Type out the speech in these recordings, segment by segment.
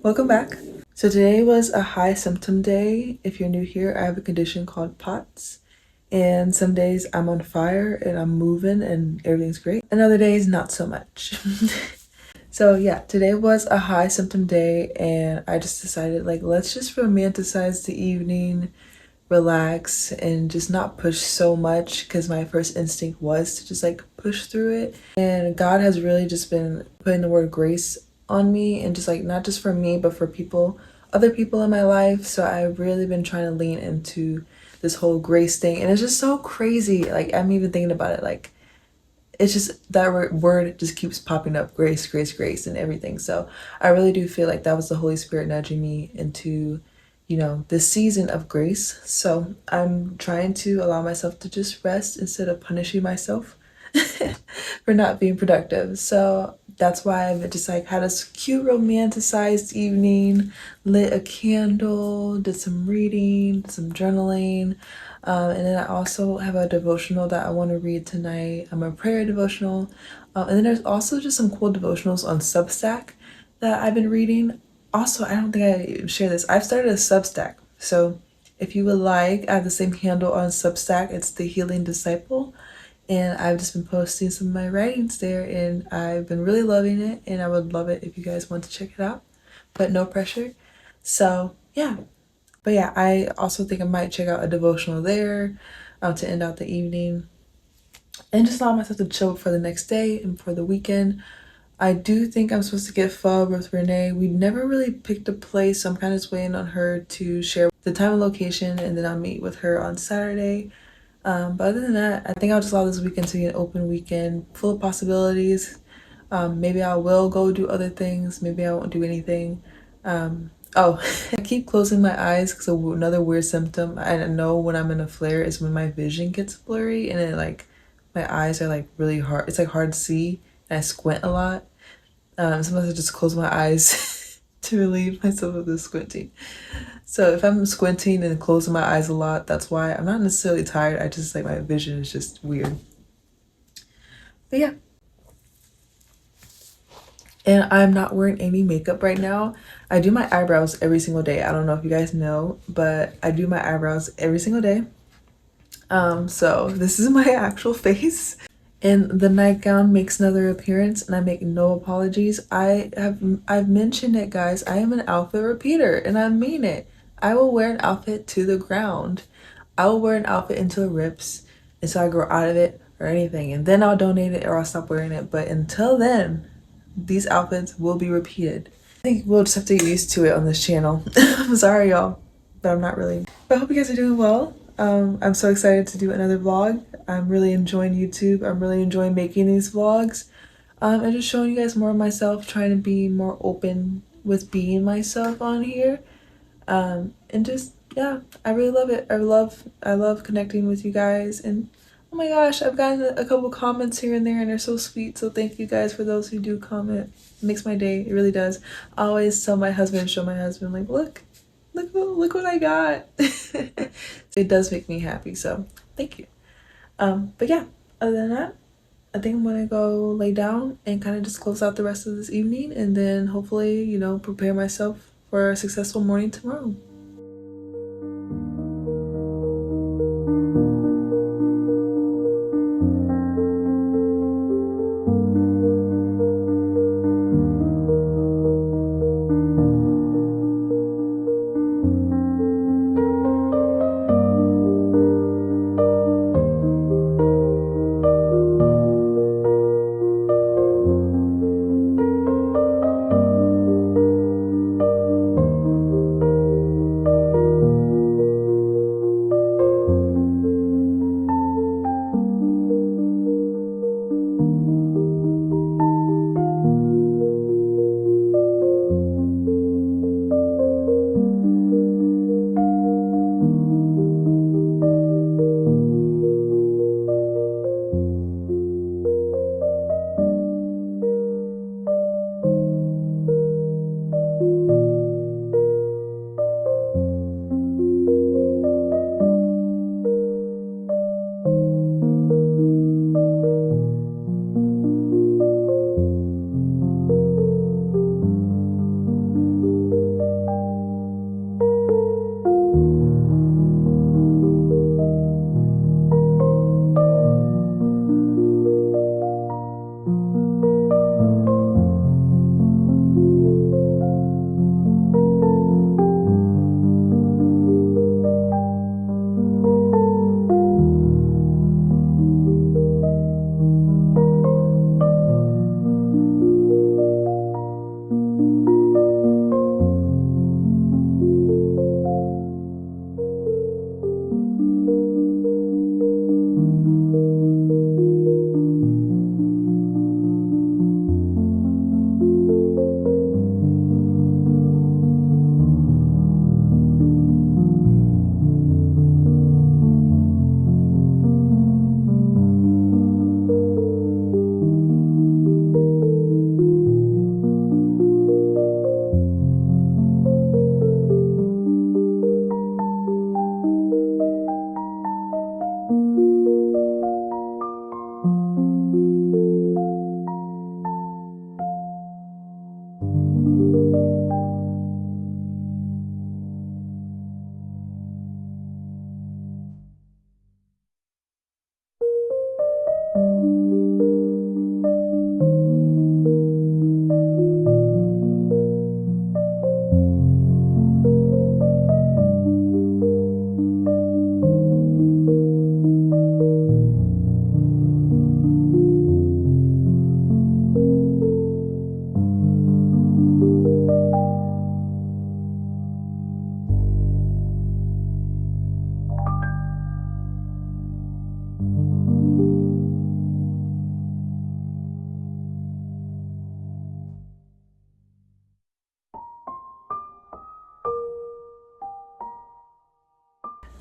Welcome back. So today was a high symptom day. If you're new here, I have a condition called POTS. And some days I'm on fire and I'm moving and everything's great. And other days, not so much. So yeah, today was a high symptom day and I just decided let's just romanticize the evening, relax, and just not push so much because my first instinct was to just push through it. And God has really just been putting the word grace on me, and just not just for me but for other people in my life. So I've really been trying to lean into this whole grace thing, and it's just so crazy. I'm even thinking about it, it's just that word just keeps popping up, grace, grace, grace, and everything. So I really do feel like that was the Holy Spirit nudging me into this season of grace. So I'm trying to allow myself to just rest instead of punishing myself for not being productive. So that's why I've just had a cute romanticized evening, lit a candle, did some reading, did some journaling. And then I also have a devotional that I want to read tonight. I'm a prayer devotional. And then there's also just some cool devotionals on Substack that I've been reading. Also, I don't think I share this. I've started a Substack. So if you would like, I have the same handle on Substack. It's The Healing Disciple. And I've just been posting some of my writings there, and I've been really loving it, and I would love it if you guys want to check it out, but no pressure. So yeah, but yeah, I also think I might check out a devotional there to end out the evening and just allow myself to chill for the next day and for the weekend. I do think I'm supposed to get pho with Renee. We never really picked a place, so I'm kind of just waiting on her to share the time and location, and then I'll meet with her on Saturday. But other than that, I think I'll just allow this weekend to be an open weekend full of possibilities. Maybe I will go do other things. Maybe I won't do anything. Oh, I keep closing my eyes because another weird symptom I know when I'm in a flare is when my vision gets blurry, and it my eyes are really hard. It's hard to see, and I squint a lot. Sometimes I just close my eyes to relieve myself of the squinting. So if I'm squinting and closing my eyes a lot, that's why. I'm not necessarily tired. I just my vision is just weird. But yeah. And I'm not wearing any makeup right now. I do my eyebrows every single day. I don't know if you guys know, but I do my eyebrows every single day. So this is my actual face. And the nightgown makes another appearance, and I make no apologies. I've mentioned it, guys. I am an outfit repeater, and I mean it. I will wear an outfit to the ground. I will wear an outfit until it rips, until I grow out of it or anything, and then I'll donate it or I'll stop wearing it. But until then, these outfits will be repeated. I think we'll just have to get used to it on this channel. I'm sorry, y'all, but I'm not really. But I hope you guys are doing well. I'm so excited to do another vlog. I'm really enjoying YouTube. I'm really enjoying making these vlogs. And just showing you guys more of myself, trying to be more open with being myself on here. And just, yeah, I really love it. I love connecting with you guys. And oh my gosh, I've gotten a couple comments here and there, and they're so sweet. So thank you guys for those who do comment. It makes my day. It really does. I always tell my husband, show my husband, look what I got. It does make me happy, so thank you. But yeah, other than that, I think I'm gonna go lay down and kind of just close out the rest of this evening, and then hopefully, prepare myself for a successful morning tomorrow.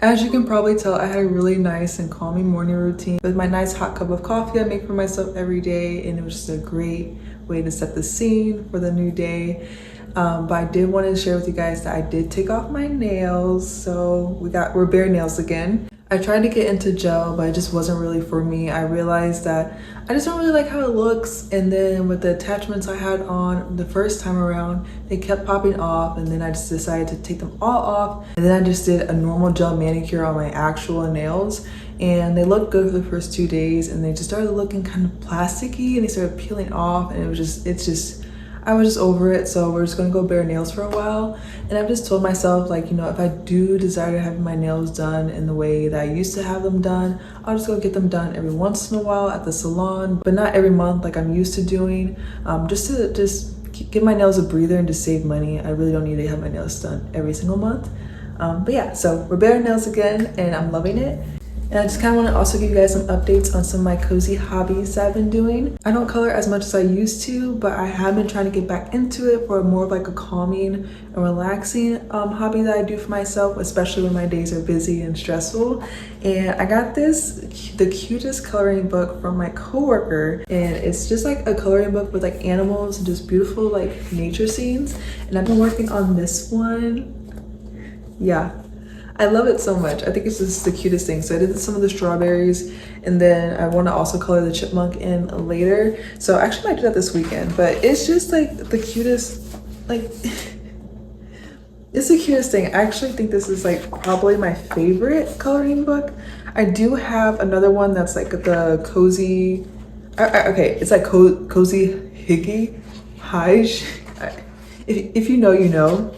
As you can probably tell, I had a really nice and calming morning routine with my nice hot cup of coffee I make for myself every day, and it was just a great way to set the scene for the new day. But I did want to share with you guys that I did take off my nails, so we're bare nails again. I tried to get into gel, but it just wasn't really for me. I realized that I just don't really like how it looks, and then with the attachments I had on the first time around, they kept popping off, and then I just decided to take them all off, and then I just did a normal gel manicure on my actual nails, and they looked good for the first 2 days, and they just started looking kind of plasticky, and they started peeling off, and I was just over it, so we're just gonna go bare nails for a while. And I've just told myself, like, you know, if I do desire to have my nails done in the way that I used to have them done, I'll just go get them done every once in a while at the salon, but not every month like I'm used to doing, just to give my nails a breather and just save money. I really don't need to have my nails done every single month. But yeah, so we're bare nails again, and I'm loving it. And I just kind of want to also give you guys some updates on some of my cozy hobbies that I've been doing. I don't color as much as I used to, but I have been trying to get back into it for more of like a calming and relaxing hobby that I do for myself, especially when my days are busy and stressful. And I got the cutest coloring book from my coworker, and it's just like a coloring book with like animals and just beautiful like nature scenes. And I've been working on this one. Yeah, I love it so much. I think it's just the cutest thing. So I did some of the strawberries, and then I want to also color the chipmunk in later. So I actually might do that this weekend, but it's just like the cutest, like, it's the cutest thing. I actually think this is like probably my favorite coloring book. I do have another one that's like the cozy, okay, it's like cozy higgy hige. If you know, you know.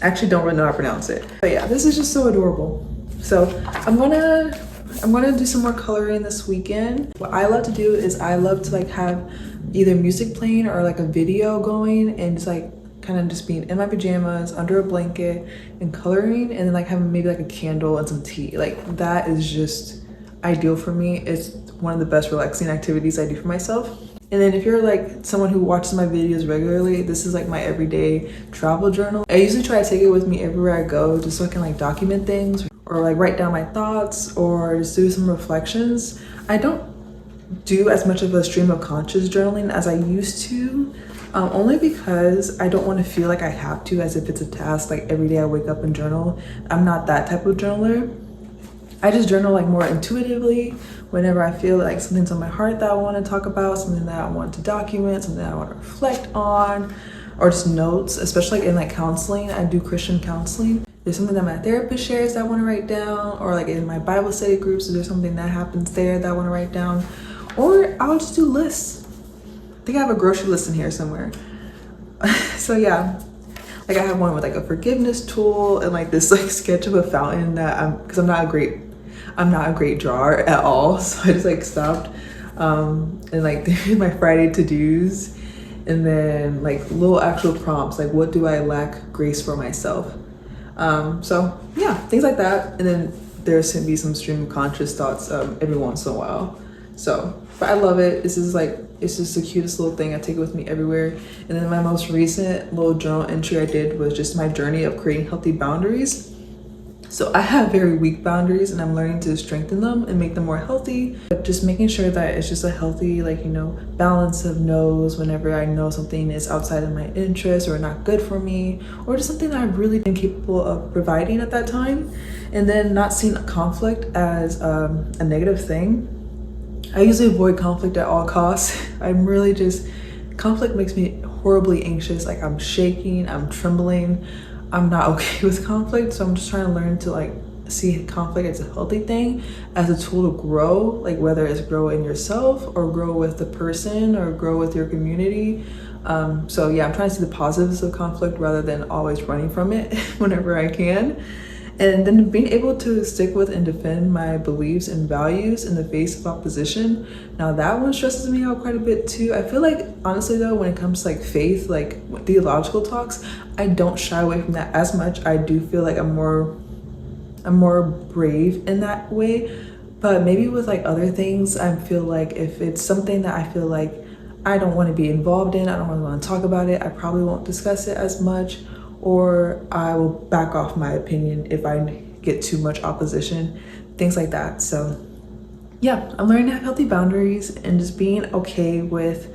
I actually don't really know how to pronounce it, but yeah, this is just so adorable. So I'm gonna do some more coloring this weekend. What I love to do is I love to like have either music playing or like a video going, and just like kind of just being in my pajamas under a blanket and coloring, and then like having maybe like a candle and some tea. Like that is just ideal for me. It's one of the best relaxing activities I do for myself. And then if you're like someone who watches my videos regularly, this is like my everyday travel journal. I usually try to take it with me everywhere I go, just so I can like document things or like write down my thoughts or just do some reflections. I don't do as much of a stream of conscious journaling as I used to, only because I don't want to feel like I have to, as if it's a task, like every day I wake up and journal. I'm not that type of journaler. I just journal like more intuitively whenever I feel like something's on my heart that I want to talk about, something that I want to document, something that I want to reflect on, or just notes, especially in like counseling. I do Christian counseling. There's something that my therapist shares that I want to write down, or like in my Bible study groups, there's something that happens there that I want to write down, or I'll just do lists. I think I have a grocery list in here somewhere. So yeah. Like I have one with like a forgiveness tool and like this like sketch of a fountain that because I'm not a great drawer at all, so I just like stopped, and like my Friday to-dos, and then like little actual prompts like what do I lack grace for myself. So yeah, things like that. And then there's gonna be some stream of conscious thoughts every once in a while. So, but I love it. This is like, it's just the cutest little thing. I take it with me everywhere. And then my most recent little journal entry I did was just my journey of creating healthy boundaries. So I have very weak boundaries, and I'm learning to strengthen them and make them more healthy, but just making sure that it's just a healthy, like, you know, balance of no's whenever I know something is outside of my interest or not good for me, or just something that I've really been capable of providing at that time. And then not seeing conflict as a negative thing. I usually avoid conflict at all costs. I'm really just, conflict makes me horribly anxious. Like I'm shaking, I'm trembling. I'm not okay with conflict, so I'm just trying to learn to like see conflict as a healthy thing, as a tool to grow, like whether it's grow in yourself or grow with the person or grow with your community. So yeah, I'm trying to see the positives of conflict rather than always running from it whenever I can. And then being able to stick with and defend my beliefs and values in the face of opposition. Now that one stresses me out quite a bit too. I feel like, honestly though, when it comes to like faith, like theological talks, I don't shy away from that as much. I do feel like I'm more brave in that way. But maybe with like other things, I feel like if it's something that I feel like I don't want to be involved in, I don't really want to talk about it, I probably won't discuss it as much, or I will back off my opinion if I get too much opposition, things like that. So yeah, I'm learning to have healthy boundaries and just being okay with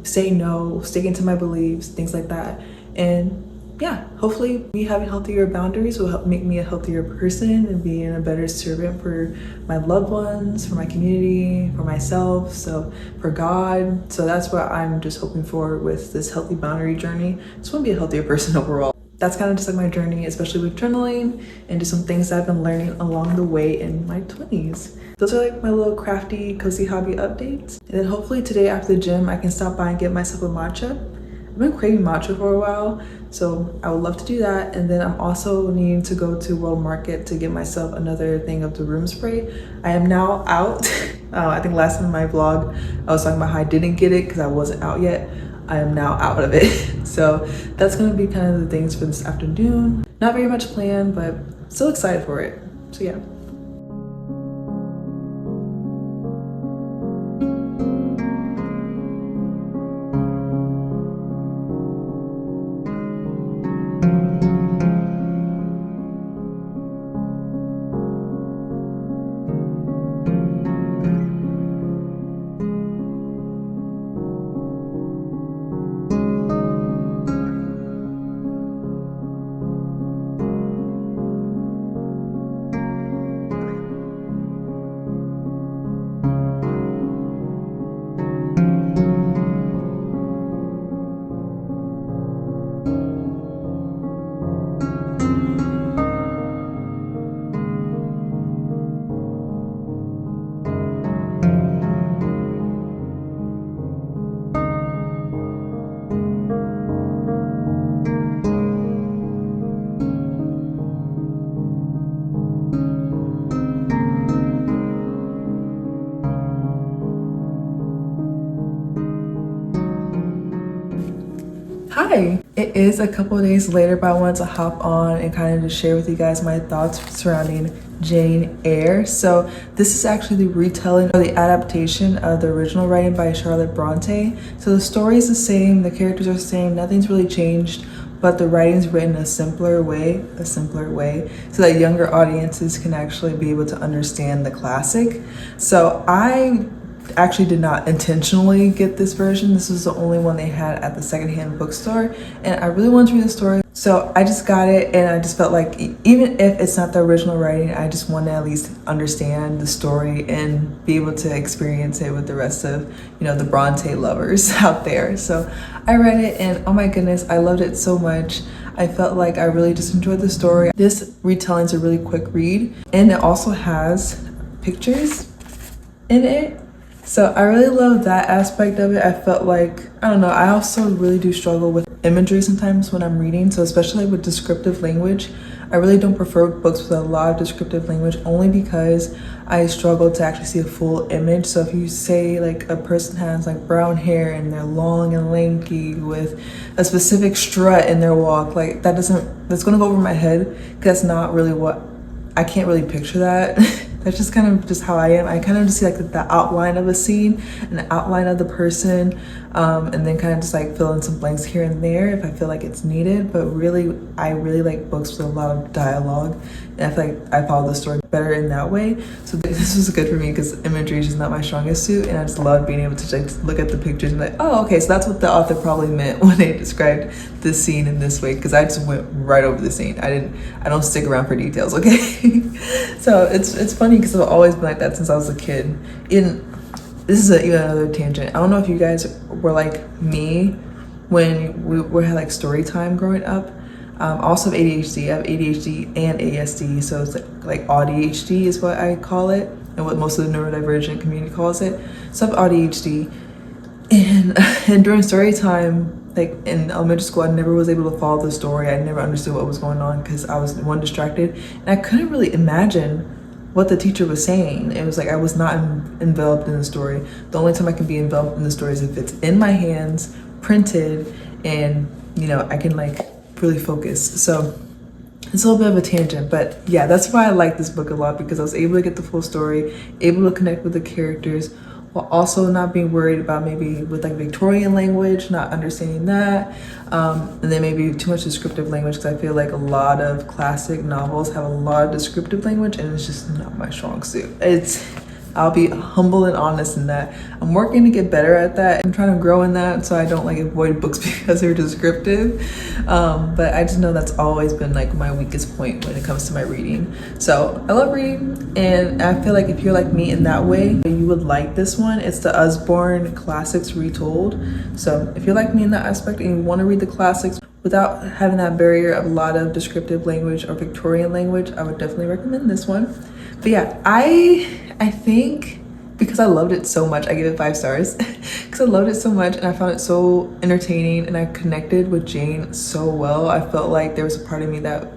saying no, sticking to my beliefs, things like that. And yeah, hopefully me having healthier boundaries will help make me a healthier person and being a better servant for my loved ones, for my community, for myself, so for God. So that's what I'm just hoping for with this healthy boundary journey. Just want to be a healthier person overall. That's kind of just like my journey, especially with journaling and just some things that I've been learning along the way in my 20s. Those are like my little crafty, cozy hobby updates. And then hopefully today after the gym, I can stop by and get myself a matcha. I've been craving matcha for a while, so I would love to do that. And then I'm also needing to go to World Market to get myself another thing of the room spray. I am now out. I think last time in my vlog, I was talking about how I didn't get it because I wasn't out yet. I am now out of it. So that's gonna be kind of the things for this afternoon. Not very much planned, but still excited for it. So yeah. Hi! It is a couple of days later, but I wanted to hop on and kind of just share with you guys my thoughts surrounding Jane Eyre. So this is actually the retelling or the adaptation of the original writing by Charlotte Brontë. So the story is the same, the characters are the same, nothing's really changed, but the writing's written a simpler way, so that younger audiences can actually be able to understand the classic. So I actually did not intentionally get this version. This was the only one they had at the secondhand bookstore, and I really wanted to read the story, so I just got it. And I just felt like even if it's not the original writing, I just want to at least understand the story and be able to experience it with the rest of, you know, the Brontë lovers out there. So I read it, and oh my goodness, I loved it so much. I felt like I really just enjoyed the story. This retelling is a really quick read, and it also has pictures in it. So I really love that aspect of it. I felt like, I don't know, I also really do struggle with imagery sometimes when I'm reading. So especially with descriptive language, I really don't prefer books with a lot of descriptive language, only because I struggle to actually see a full image. So if you say like a person has like brown hair and they're long and lanky with a specific strut in their walk, like that's gonna go over my head, because that's not really what, I can't really picture that. That's just kind of just how I am. I kind of just see like the outline of a scene and the outline of the person, and then kind of just like fill in some blanks here and there if I feel like it's needed. But really, I really like books with a lot of dialogue, and I feel like I follow the story better in that way. So this was good for me because imagery is just not my strongest suit, and I just love being able to like look at the pictures and be like, oh, okay, so that's what the author probably meant when they described this scene in this way, because I just went right over the scene. I don't stick around for details, okay? So it's funny because I've always been like that since I was a kid. This is even another tangent. I don't know if you guys were like me when we had like story time growing up. I also have ADHD. I have ADHD and ASD, so it's like ADHD is what I call it, and what most of the neurodivergent community calls it. So I have ADHD, and during story time, like in elementary school, I never was able to follow the story. I never understood what was going on because I was distracted, and I couldn't really imagine what the teacher was saying. It was like I was not enveloped in the story. The only time I can be enveloped in the story is if it's in my hands, printed, and you know, I can like really focus. So it's a little bit of a tangent, but yeah, that's why I like this book a lot, because I was able to get the full story, able to connect with the characters while also not being worried about maybe with like Victorian language, not understanding that, and then maybe too much descriptive language, because I feel like a lot of classic novels have a lot of descriptive language and it's just not my strong suit. I'll be humble and honest in that. I'm working to get better at that. I'm trying to grow in that so I don't like avoid books because they're descriptive. But I just know that's always been like my weakest point when it comes to my reading. So I love reading, and I feel like if you're like me in that way, you would like this one. It's the Usborne Classics Retold. So if you're like me in that aspect and you want to read the classics without having that barrier of a lot of descriptive language or Victorian language, I would definitely recommend this one. But yeah, I think because I loved it so much, I gave it 5 stars because I loved it so much and I found it so entertaining and I connected with Jane so well. I felt like there was a part of me that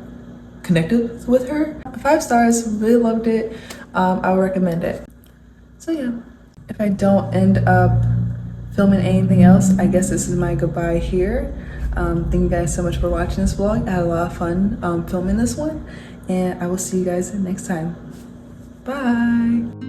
connected with her. 5 stars, really loved it. I would recommend it. So yeah, if I don't end up filming anything else, I guess this is my goodbye here. Thank you guys so much for watching this vlog. I had a lot of fun filming this one, and I will see you guys next time. Bye.